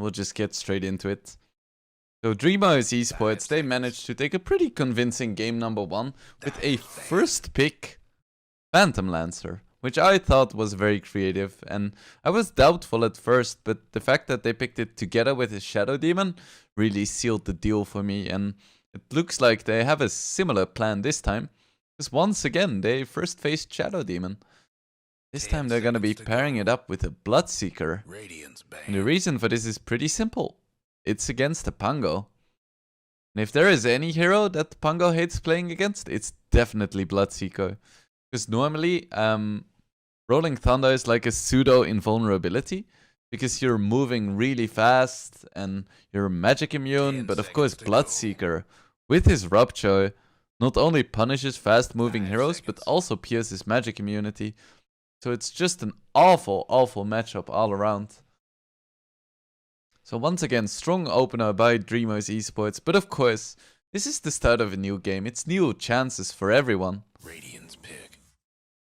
We'll just get straight into it. So Dreamers Esports, they managed to take a pretty convincing game number 1 with a first pick Phantom Lancer, which I thought was very creative, and I was doubtful at first, but the fact that they picked it together with his Shadow Demon really sealed the deal for me, and it looks like they have a similar plan this time, because once again they first faced Shadow Demon. This time they're gonna be pairing it up with a Bloodseeker, and the reason for this is pretty simple. It's against the Pango. And if there is any hero that Pango hates playing against, it's definitely Bloodseeker. Because normally, Rolling Thunder is like a pseudo invulnerability, because you're moving really fast and you're magic immune, but of course Bloodseeker, with his Rupture, not only punishes fast moving heroes, but also pierces magic immunity. So it's just an awful matchup all around. So once again, strong opener by Dreamers Esports, but of course, this is the start of a new game. It's new chances for everyone. Radiant's pick.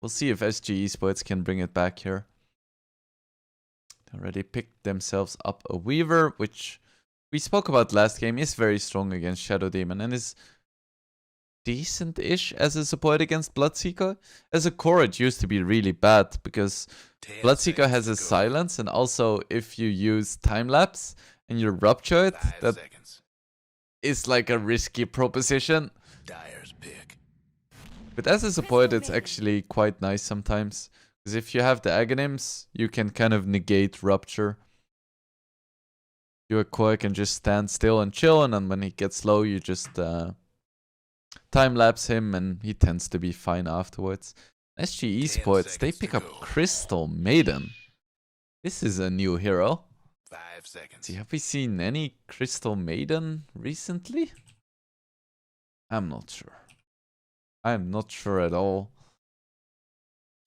We'll see if SG Esports can bring it back here. They already picked themselves up a Weaver, which we spoke about last game, is very strong against Shadow Demon and is decent-ish as a support against Bloodseeker. As a core, it used to be really bad because Bloodseeker has a silence, and also if you use time-lapse and you rupture it, that is like a risky proposition. Dyer's pick. But as a support, it's actually quite nice sometimes, because if you have the Aghanims, you can kind of negate rupture. Your core can just stand still and chill, and then when he gets low, you just time-lapse him, and he tends to be fine afterwards. SG Esports, they pick up Crystal Maiden. This is a new hero. 5 seconds. See, have we seen any Crystal Maiden recently? I'm not sure. I'm not sure at all.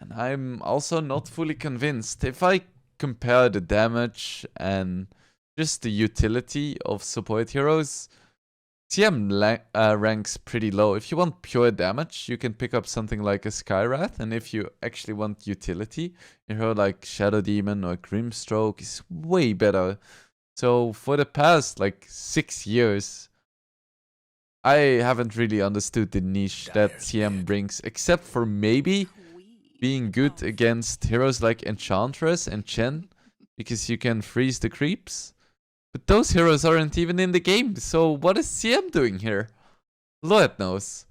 And I'm also not fully convinced. If I compare the damage and just the utility of support heroes, CM ranks pretty low. If you want pure damage, you can pick up something like a Skywrath, and if you actually want utility, a hero like Shadow Demon or Grimstroke is way better. So for the past like 6 years, I haven't really understood the niche that CM brings, except for maybe being good against heroes like Enchantress and Chen, because you can freeze the creeps. But those heroes aren't even in the game, so what is CM doing here? Lord knows.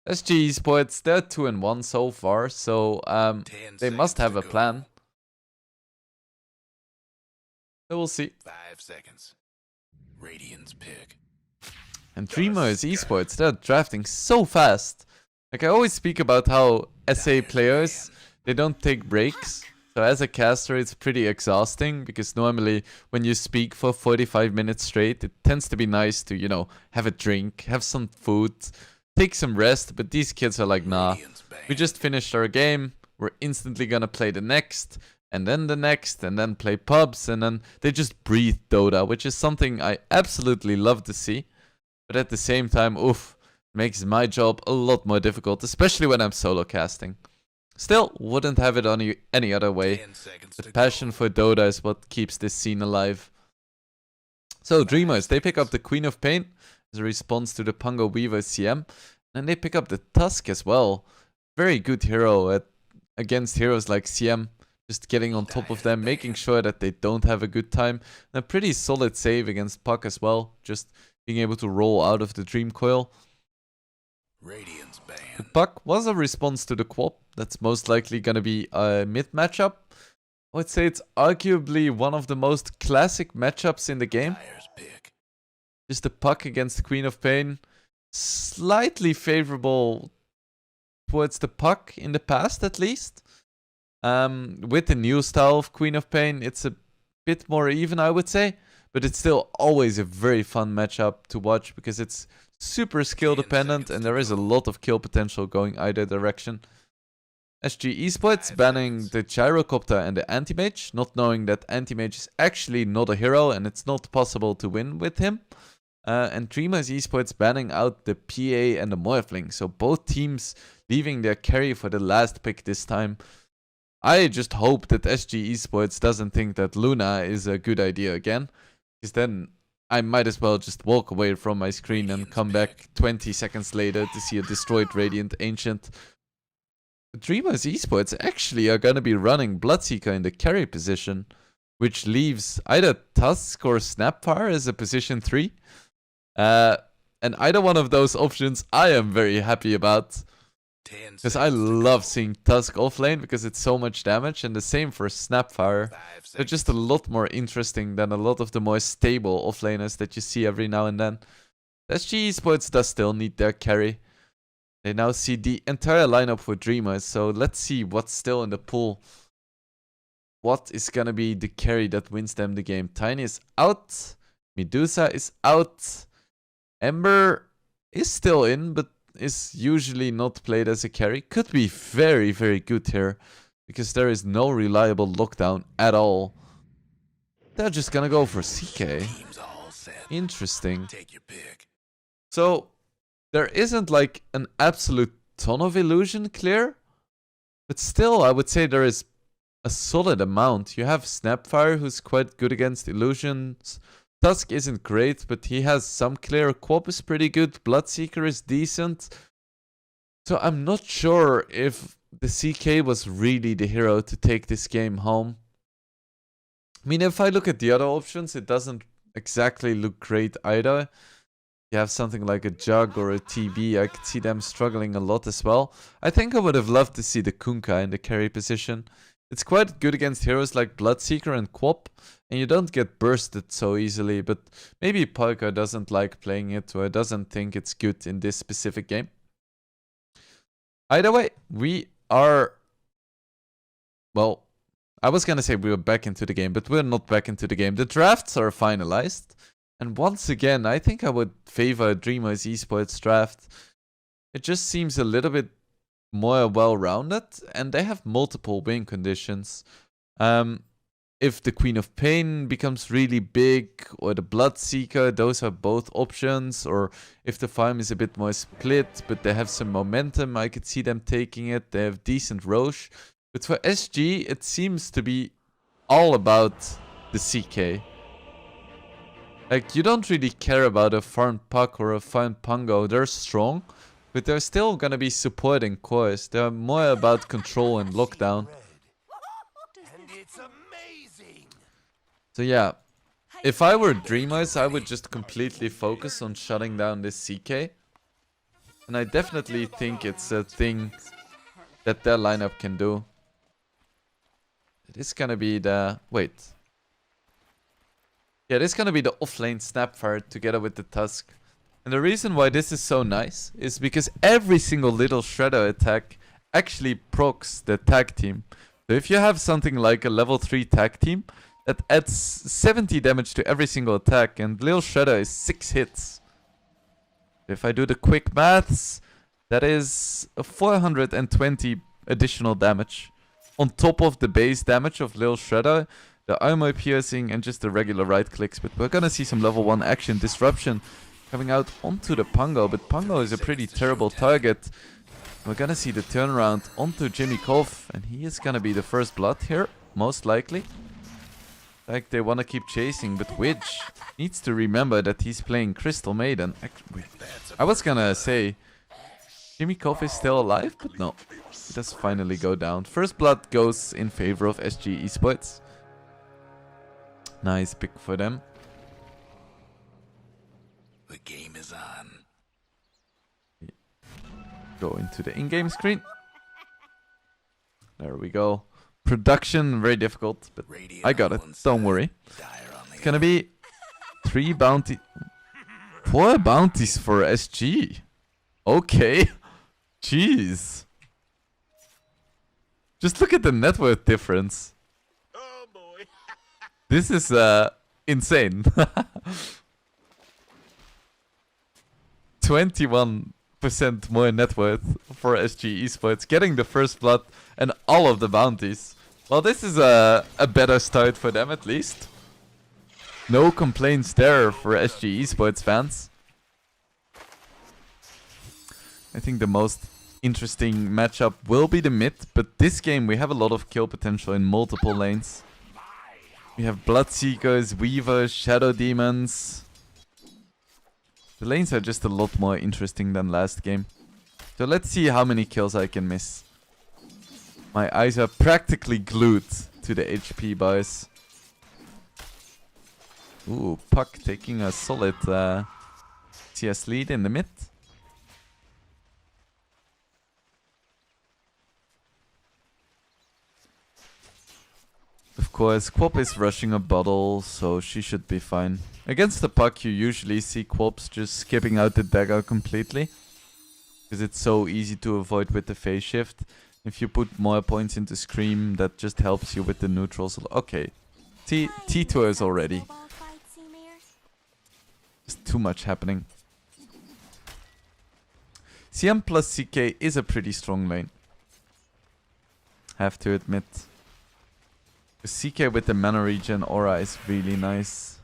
SG Esports, they're 2-1 so far, so they must have a plan. So we'll see. 5 seconds. Radiant's pick. And Dreamers Esports, they're drafting so fast. Like I always speak about how SA players, they don't take breaks. So as a caster, it's pretty exhausting, because normally when you speak for 45 minutes straight, it tends to be nice to, you know, have a drink, have some food, take some rest. But these kids are like, nah, we just finished our game, we're instantly gonna play the next, and then the next, and then play pubs, and then they just breathe Dota, which is something I absolutely love to see. But at the same time, oof, makes my job a lot more difficult, especially when I'm solo casting. Still, wouldn't have it on any other way. The passion for Dota is what keeps this scene alive. So Dreamers, they pick up the Queen of Pain as a response to the Pango Weaver CM. And they pick up the Tusk as well. Very good hero against heroes like CM. Just getting on top of them, making sure that they don't have a good time. And a pretty solid save against Puck as well. Just being able to roll out of the Dream Coil. Radiant's banned. The Puck was a response to the Quap. That's most likely going to be a mid matchup. I would say it's arguably one of the most classic matchups in the game. Dyer's pick. Just the Puck against the Queen of Pain. Slightly favorable towards the Puck in the past, at least. With the new style of Queen of Pain, it's a bit more even, I would say. But it's still always a very fun matchup to watch, because it's super skill dependent and there is a lot of kill potential going either direction. SG Esports banning the Gyrocopter and the Anti-Mage, not knowing that Anti-Mage is actually not a hero and it's not possible to win with him. And Dreamers Esports banning out the PA and the Morphling. So both teams leaving their carry for the last pick this time. I just hope that SG Esports doesn't think that Luna is a good idea again. Because then I might as well just walk away from my screen and come back 20 seconds later to see a destroyed Radiant Ancient. Dreamers Esports actually are gonna be running Bloodseeker in the carry position, which leaves either Tusk or Snapfire as a position 3. And either one of those options I am very happy about. Because I love seeing Tusk offlane because it's so much damage, and the same for Snapfire. They're just a lot more interesting than a lot of the more stable offlaners that you see every now and then. SG Esports does still need their carry. They now see the entire lineup for Dreamers, so let's see what's still in the pool. What is gonna be the carry that wins them the game? Tiny is out. Medusa is out. Ember is still in, but is usually not played as a carry. Could be very, very good here, because there is no reliable lockdown at all. They're just gonna go for CK. Interesting. Take your pick. So, there isn't like an absolute ton of illusion clear, but still I would say there is a solid amount. You have Snapfire, who's quite good against illusions. Tusk isn't great, but he has some clear. Quap is pretty good. Bloodseeker is decent. So I'm not sure if the CK was really the hero to take this game home. I mean, if I look at the other options, it doesn't exactly look great either. You have something like a Jug or a TB. I could see them struggling a lot as well. I think I would have loved to see the Kunkka in the carry position. It's quite good against heroes like Bloodseeker and Quap, and you don't get bursted so easily, but maybe Polka doesn't like playing it, or doesn't think it's good in this specific game. Either way, we are... Well, I was gonna say we were back into the game, but we're not back into the game. The drafts are finalized, and once again, I think I would favor Dreamers Esports draft. It just seems a little bit more well-rounded, and they have multiple win conditions. If the Queen of Pain becomes really big, or the Bloodseeker, those are both options. Or if the farm is a bit more split, but they have some momentum, I could see them taking it. They have decent Roche. But for SG, it seems to be all about the CK. Like, you don't really care about a farmed Puck or a farmed Pungo. They're strong, but they're still gonna be supporting cores. They're more about control and lockdown. So yeah, if I were Dreamers, I would just completely focus on shutting down this CK. And I definitely think it's a thing that their lineup can do. It is gonna be the... Wait. Yeah, this is gonna be the offlane Snapfire together with the Tusk. And the reason why this is so nice is because every single little Shredder attack actually procs the tag team. So if you have something like a level 3 tag team, that adds 70 damage to every single attack, and Lil Shredder is 6 hits. If I do the quick maths, that is a 420 additional damage. On top of the base damage of Lil Shredder, the armor piercing, and just the regular right clicks. But we're gonna see some level 1 action. Disruption coming out onto the Pungo, but Pungo is a pretty terrible target. We're gonna see the turnaround onto Jimmy Koff, and he is gonna be the first blood here, most likely. Like, they want to keep chasing, but Widge needs to remember that he's playing Crystal Maiden. I was gonna say, Jimmy Koff is still alive, but no. He does finally go down. First blood goes in favor of SG Esports. Nice pick for them. The game is on. Go into the in-game screen. There we go. Production, very difficult, but I got it. Don't worry. It's gonna be 4 bounties for SG. Okay. Jeez. Just look at the net worth difference. Oh boy. This is insane. 21% more net worth for SG Esports, getting the first blood and all of the bounties. Well, this is a better start for them at least. No complaints there for SG Esports fans. I think the most interesting matchup will be the mid, but this game we have a lot of kill potential in multiple lanes. We have Bloodseekers, Weavers, Shadow Demons. The lanes are just a lot more interesting than last game. So let's see how many kills I can miss. My eyes are practically glued to the HP bars. Ooh, Puck taking a solid CS lead in the mid. Of course, Quop is rushing a bottle, so she should be fine. Against the Puck, you usually see Quops just skipping out the dagger completely. Because it's so easy to avoid with the phase shift. If you put more points into Scream, that just helps you with the neutrals. Okay, T2 is already. There's too much happening. CM plus CK is a pretty strong lane. Have to admit. The CK with the mana regen aura is really nice.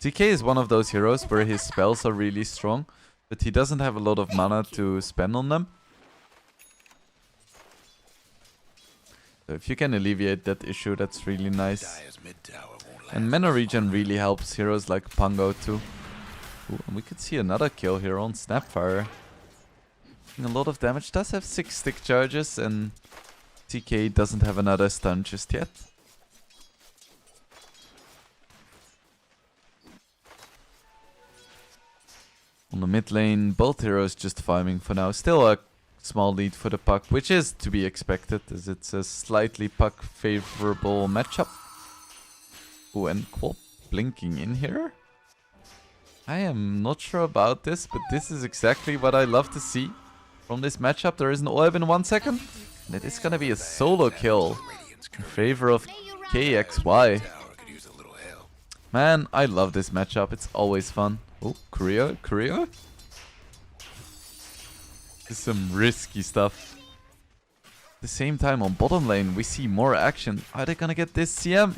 CK is one of those heroes where his spells are really strong, but he doesn't have a lot of mana to spend on them. So if you can alleviate that issue, that's really nice. And mana regen really helps heroes like Pango too. Ooh, and we could see another kill here on Snapfire. A lot of damage. Does have 6 stick charges, and TK doesn't have another stun just yet. On the mid lane, both heroes just farming for now. Still a small lead for the Puck, which is to be expected as it's a slightly Puck favorable matchup. Oh, and Quop blinking in here. I am not sure about this, but this is exactly what I love to see. From this matchup, there is an orb in 1 second. That is gonna be a solo kill in favor of KXY. Man, I love this matchup. It's always fun. Oh, Korea? This is some risky stuff. At the same time, on bottom lane, we see more action. Are they gonna get this CM?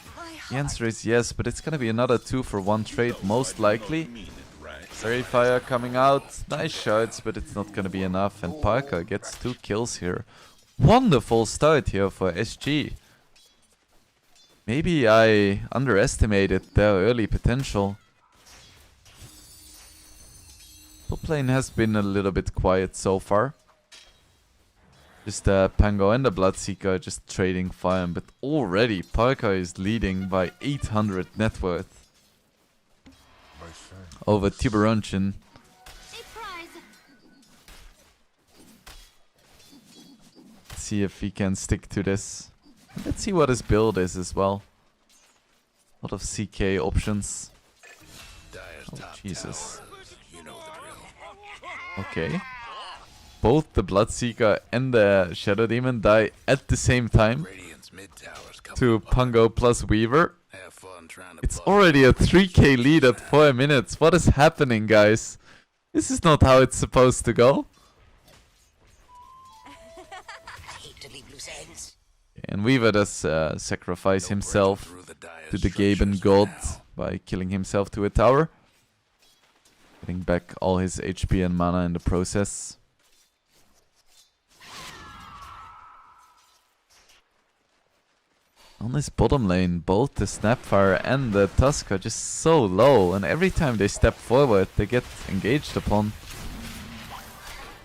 The answer is yes, but it's gonna be another 2-for-1 trade, most likely. Verifier coming out. Nice shots, but it's not gonna be enough. And Parker gets 2 kills here. Wonderful start here for SG. Maybe I underestimated their early potential. Top lane has been a little bit quiet so far. Just Pango and the Bloodseeker just trading fire, but already Parker is leading by 800 net worth over Tiburonchin. Let's see if he can stick to this. Let's see what his build is as well. A lot of CK options. Oh, Jesus. Okay. Both the Bloodseeker and the Shadow Demon die at the same time to Pango plus Weaver. It's already a 3k lead at 4 minutes. What is happening, guys? This is not how it's supposed to go. And Weaver does sacrifice himself to the Gaben god by killing himself to a tower. Getting back all his HP and mana in the process. On this bottom lane, both the Snapfire and the Tusk are just so low, and every time they step forward, they get engaged upon.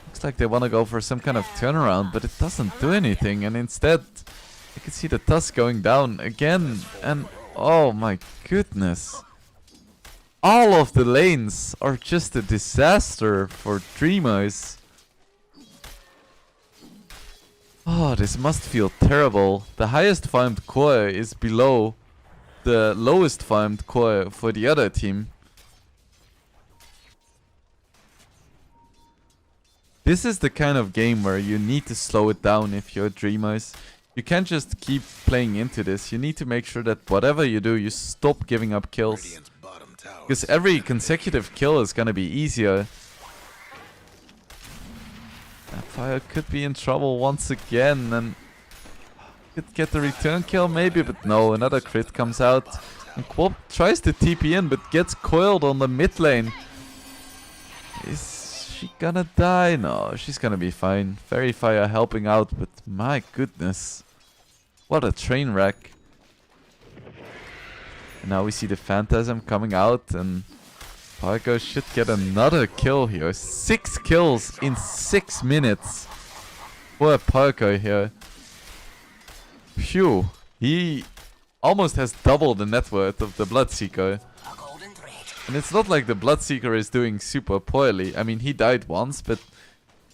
Looks like they want to go for some kind of turnaround, but it doesn't do anything, and instead, you can see the Tusk going down again, and oh my goodness. All of the lanes are just a disaster for Dreamers. Oh, this must feel terrible. The highest farmed core is below the lowest farmed core for the other team. This is the kind of game where you need to slow it down if you're Dreamers. You can't just keep playing into this. You need to make sure that whatever you do, you stop giving up kills. Because every consecutive kill is gonna be easier. Fire could be in trouble once again, and could get the return kill maybe, but no, another crit comes out. And Quop tries to TP in, but gets coiled on the mid lane. He's Is she gonna die? No, she's gonna be fine. Fairy Fire helping out, but my goodness. What a train wreck. And now we see the Phantasm coming out, and Parker should get another kill here. 6 kills in 6 minutes for Parker here. Phew. He almost has double the net worth of the Bloodseeker. And it's not like the Bloodseeker is doing super poorly. I mean, he died once, but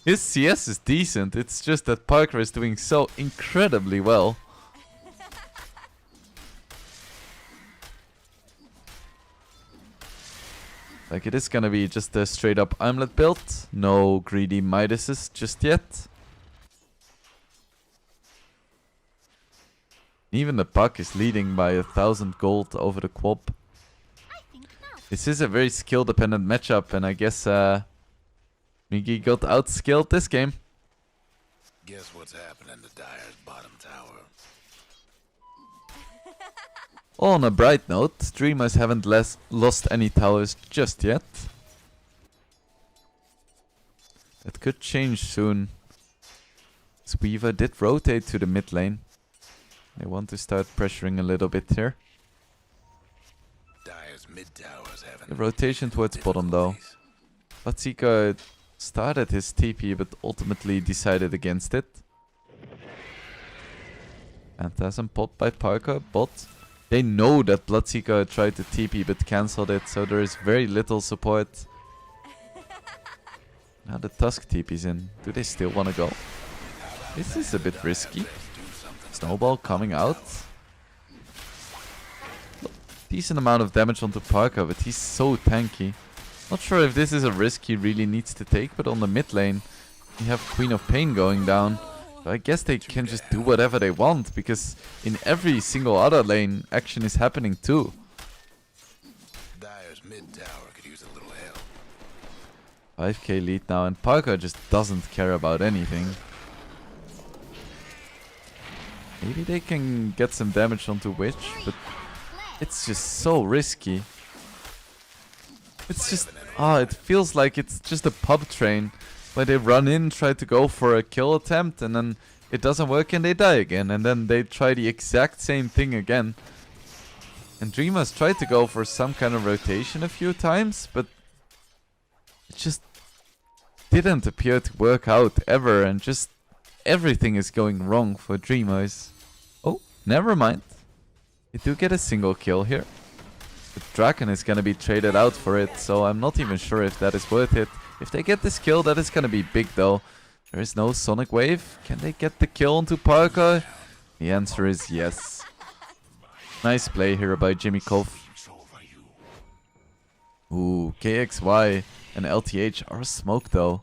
his CS is decent. It's just that Parker is doing so incredibly well. Like, it is gonna be just a straight up Armlet build. No greedy Midases just yet. Even the puck is leading by 1,000 gold over the Quab. This is a very skill dependent matchup, and I guess Miggy got outskilled this game. Guess what's happening to Dyer's bottom tower? On a bright note, Dreamers haven't lost any towers just yet. That could change soon. Weaver did rotate to the mid lane. They want to start pressuring a little bit here. Dyer's mid tower's having The rotation towards bottom though. Bloodseeker started his TP but ultimately decided against it. Phantasm popped by Parker, but they know that Bloodseeker tried to TP but cancelled it, so there is very little support. Now the Tusk TP's in. Do they still want to go? This is a bit risky. Snowball coming out. Decent amount of damage onto Parker, but he's so tanky. Not sure if this is a risk he really needs to take, but on the mid lane, you have Queen of Pain going down. So I guess they can just do whatever they want, because in every single other lane, action is happening too. Dyer's mid tower could use a little help. 5k lead now, and Parker just doesn't care about anything. Maybe they can get some damage onto Witch, but it's just so risky. It's just, it feels like it's just a pub train where they run in, try to go for a kill attempt, and then it doesn't work and they die again. And then they try the exact same thing again. And Dreamers tried to go for some kind of rotation a few times, but it just didn't appear to work out ever, and just everything is going wrong for Dreamers. Oh, never mind. You do get a single kill here. The Draken is gonna be traded out for it, so I'm not even sure if that is worth it. If they get this kill, that is gonna be big though. There is no Sonic Wave. Can they get the kill onto Parker? The answer is yes. Nice play here by Jimmy Cove. Ooh, KXY and LTH are smoked though.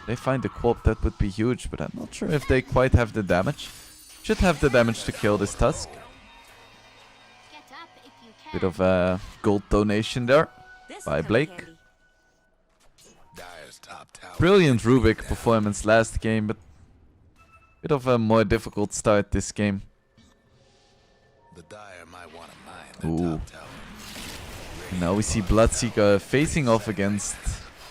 They find the Quab, that would be huge, but I'm not sure if they quite have the damage. Should have the damage to kill this Tusk. Bit of a gold donation there by Blake. Brilliant Rubik performance last game, but bit of a more difficult start this game. Ooh. Now we see Bloodseeker facing off against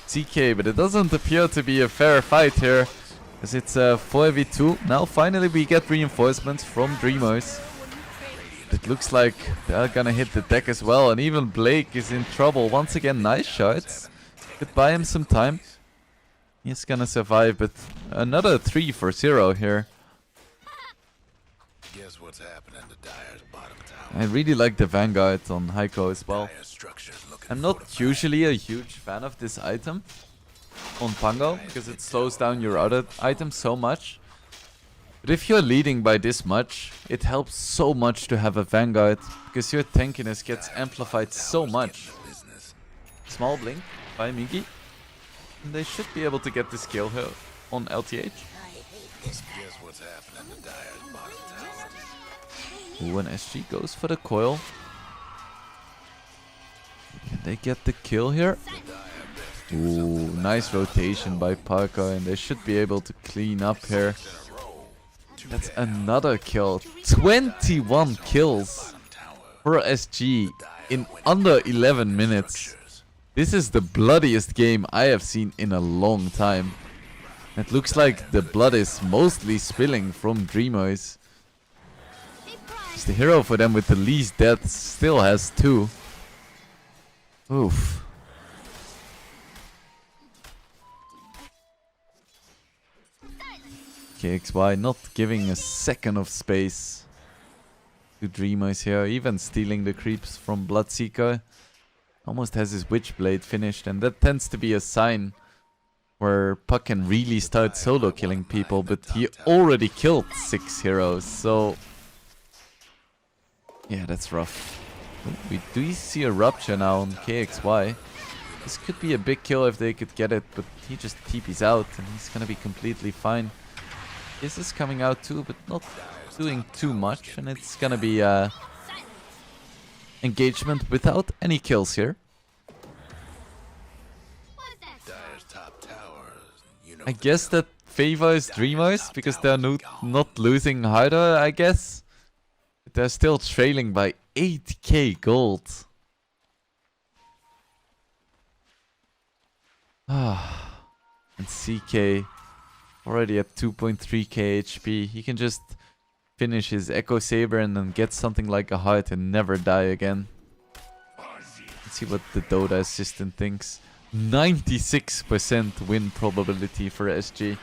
CK, but it doesn't appear to be a fair fight here, as it's a 4v2. Now finally we get reinforcements from Dreamers. It looks like they're gonna hit the deck as well, and even Blake is in trouble. Once again, nice shots. Could buy him some time. He's gonna survive, but another 3 for 0 here. Guess what's happening to Dyer's bottom tower? I really like the Vanguard on Heiko as well. I'm not usually a huge fan of this item on Pango, because it slows down your other items so much. But if you're leading by this much, it helps so much to have a Vanguard, because your tankiness gets amplified so much. Small blink by Miggy. And they should be able to get this kill here on LTH. Ooh, and SG goes for the coil. Can they get the kill here? Ooh, nice rotation by Parker, and they should be able to clean up here. That's another kill. 21 kills for SG in under 11 minutes. This is the bloodiest game I have seen in a long time. It looks like the blood is mostly spilling from Dreamos. It's the hero for them with the least deaths, still has 2. Oof. KXY not giving a second of space to Dreamos here, even stealing the creeps from Bloodseeker. Almost has his Witchblade finished, and that tends to be a sign where Puck can really start solo killing people, but he already killed 6 heroes, so... yeah, that's rough. We do see a Rupture now on KXY. This could be a big kill if they could get it, but he just TP's out, and he's gonna be completely fine. This is coming out too, but not doing too much, and it's gonna be engagement without any kills here. I guess that favors Dreamos because they're not losing harder, I guess. But they're still trailing by 8k gold. And CK already at 2.3k HP. He can just finish his Echo Saber and then get something like a heart and never die again. Let's see what the Dota assistant thinks. 96% win probability for SG.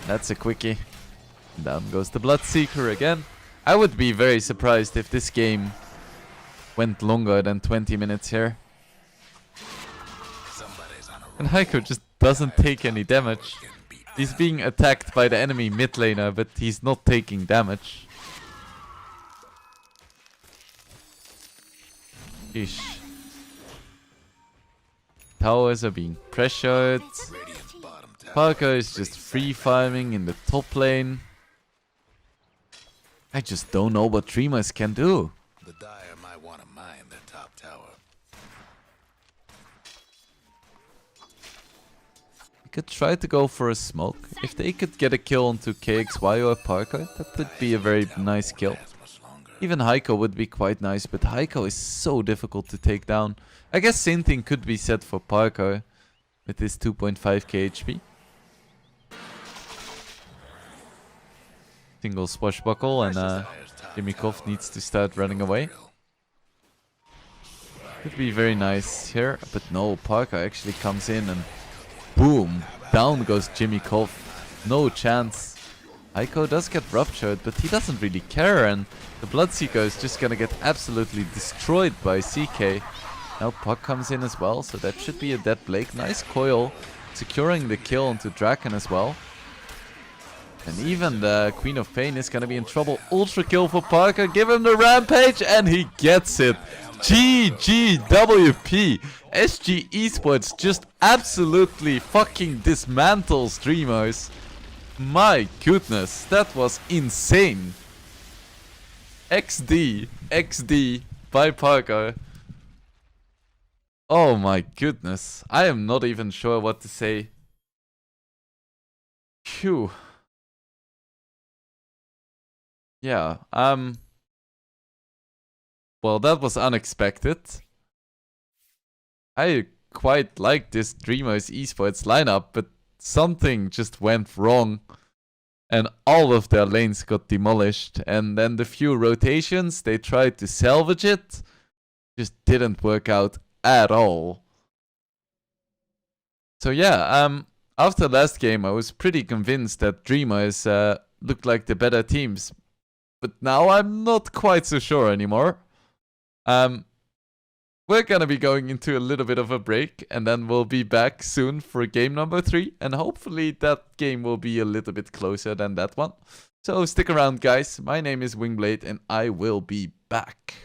That's a quickie. Down goes the Bloodseeker again. I would be very surprised if this game went longer than 20 minutes here. And Heiko just doesn't take any damage. He's being attacked by the enemy mid laner, but he's not taking damage. Ish. Towers are being pressured. Parker is just free farming in the top lane. I just don't know what Dreamos can do. The Dire might want to mine their top tower. We could try to go for a smoke. If they could get a kill onto KXY or Parker, that would be a very nice kill. Even Heiko would be quite nice, but Heiko is so difficult to take down. I guess same thing could be said for Parker with his 2.5k HP. Single swashbuckle and Jimmy Koff needs to start running away. Could be very nice here, but no, Parker actually comes in and boom, down goes Jimmy Koff. No chance. Heiko does get ruptured, but he doesn't really care, and the Bloodseeker is just gonna get absolutely destroyed by CK. Now Puck comes in as well, so that should be a dead Blake. Nice coil, securing the kill onto Draken as well. And even the Queen of Pain is gonna be in trouble. Ultra kill for Parker, give him the rampage, and he gets it. GGWP. SG Esports just absolutely fucking dismantles Dreamos. My goodness, that was insane. XD by Parker. Oh my goodness. I am not even sure what to say. Phew. Yeah, well, that was unexpected. I quite like this Dreamos Esports lineup, but something just went wrong. And all of their lanes got demolished. And then the few rotations, they tried to salvage it. Just didn't work out at all. So yeah, after last game, I was pretty convinced that Dreamos looked like the better teams. But now I'm not quite so sure anymore. We're gonna be going into a little bit of a break, and then we'll be back soon for game number 3, and hopefully that game will be a little bit closer than that one. So stick around, guys. My name is Wingblade, and I will be back.